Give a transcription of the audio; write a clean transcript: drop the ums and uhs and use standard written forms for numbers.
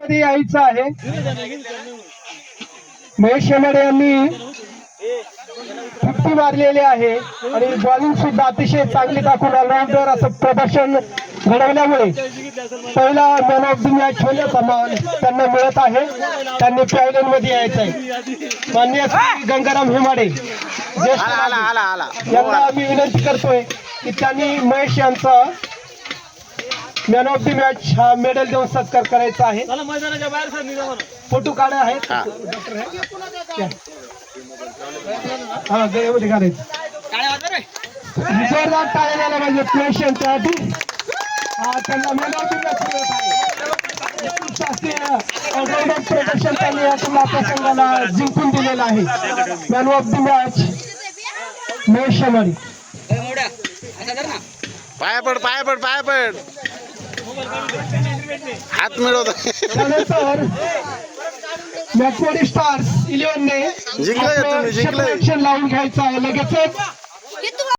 मध्ये यायचं आहे. महेश शेमाडे यांनी 50 मारलेले आहे आणि बॉलिंग सुद्धा अतिशय चांगली दाखवून ऑलराऊंडर असं प्रदर्शन घडवल्यामुळे पहिला मॅन ऑफ द मॅच होण्याचा मान त्यांना मिळत आहे. त्यांनी पॅव्हलियन मध्ये यायचं आहे. माननीय श्री गंगाराम हेमाडे ज्येष्ठ यांना आम्ही विनंती करतोय की त्यांनी महेश यांचा मॅन ऑफ द मॅच हा मेडल देऊन सत्कार करायचा आहे. फोटो काढा आहेत हा गळ्यामध्ये घालायचं. जोरदार टाळ्या झाल्या पाहिजे महेश यांच्यासाठी. त्यांना मॅन ऑफ द मॅच मिळत आहे. ऑलराऊंडर प्रदर्शन त्यांनी या प्रसंगाला जिंकून दिलेला आहे. Man of the match Mahesh Shemade. पाया पड हात मिळवत. त्यानंतर मॅकमोडी स्टार्स 11 ने जिंकलं तुम्ही, जिंकलं. लावून घ्यायचं आहे लगेचच.